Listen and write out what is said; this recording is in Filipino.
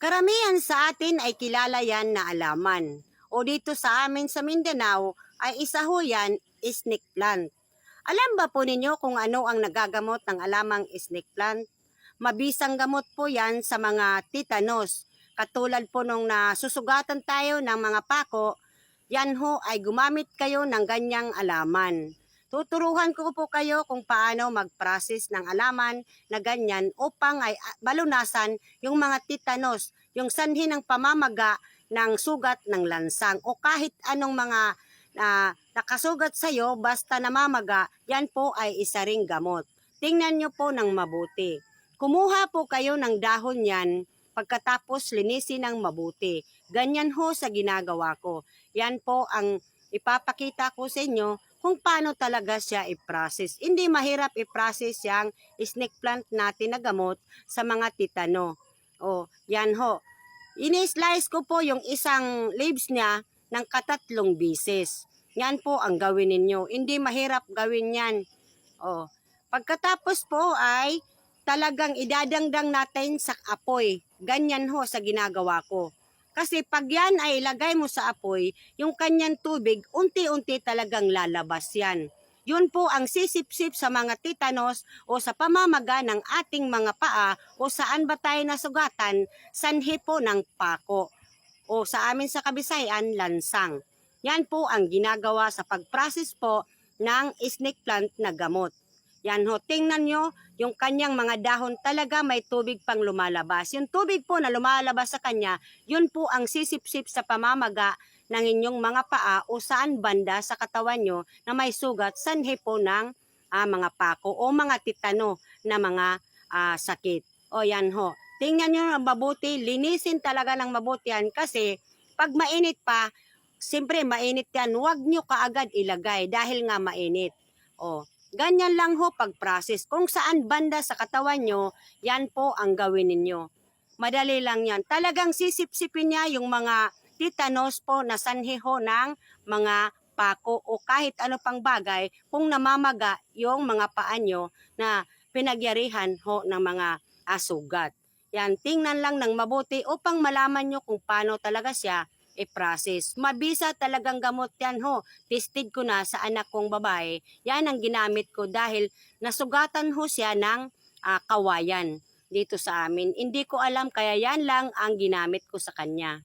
Karamihan sa atin ay kilala yan na alaman. O dito sa amin sa Mindanao ay isa ho yan, snake plant. Alam ba po ninyo kung ano ang nagagamot ng alamang snake plant? Mabisang gamot po yan sa mga titanos. Katulad po nung nasusugatan tayo ng mga pako, yan ho ay gumamit kayo ng ganyang alaman. Tuturuhan ko po kayo kung paano mag-process ng alaman na ganyan upang ay balunasan yung mga titanos, yung sanhi ng pamamaga ng sugat ng lansang o kahit anong mga nakasugat sa iyo basta namamaga, yan po ay isa ring gamot. Tingnan nyo po ng mabuti. Kumuha po kayo ng dahon yan, pagkatapos linisin ng mabuti. Ganyan ho sa ginagawa ko. Yan po ang ipapakita ko sa inyo kung paano talaga siya i-process. Hindi mahirap i-process yung snake plant natin na gamot sa mga titano. O, yan ho. Ini-slice ko po yung isang leaves niya ng katatlong bisis. Yan po ang gawin ninyo. Hindi mahirap gawin yan. O, pagkatapos po ay talagang idadangdang natin sa apoy. Ganyan ho sa ginagawa ko. Kasi pag yan ay ilagay mo sa apoy, yung kanyang tubig, unti-unti talagang lalabas yan. Yun po ang sisip-sip sa mga titanos o sa pamamaga ng ating mga paa o saan ba tayo nasugatan, sanhi po ng pako. O sa amin sa Kabisayan, lansang. Yan po ang ginagawa sa pag-process po ng snake plant na gamot. Yan ho, tingnan nyo, yung kanyang mga dahon talaga may tubig pang lumalabas. Yung tubig po na lumalabas sa kanya, yun po ang sisip-sip sa pamamaga ng inyong mga paa o saan banda sa katawan nyo na may sugat, sanhi po ng mga pako o mga titano na mga sakit. O yan ho, tingnan nyo mabuti, linisin talaga ng mabuti yan kasi pag mainit pa, siyempre mainit yan, huwag nyo kaagad ilagay dahil nga mainit. O, ganyan lang ho pag-process. Kung saan banda sa katawan nyo, yan po ang gawin ninyo. Madali lang yan. Talagang sisip-sipin niya yung mga titanos po na sanhi ho ng mga pako o kahit ano pang bagay kung namamaga yung mga paa nyo na pinagyarihan ho ng mga sugat. Yan, tingnan lang ng mabuti upang malaman nyo kung paano talaga siya i-process. Mabisa talagang gamot yan ho. Tested ko na sa anak kong babae. Yan ang ginamit ko dahil nasugatan ho siya ng kawayan dito sa amin. Hindi ko alam kaya yan lang ang ginamit ko sa kanya.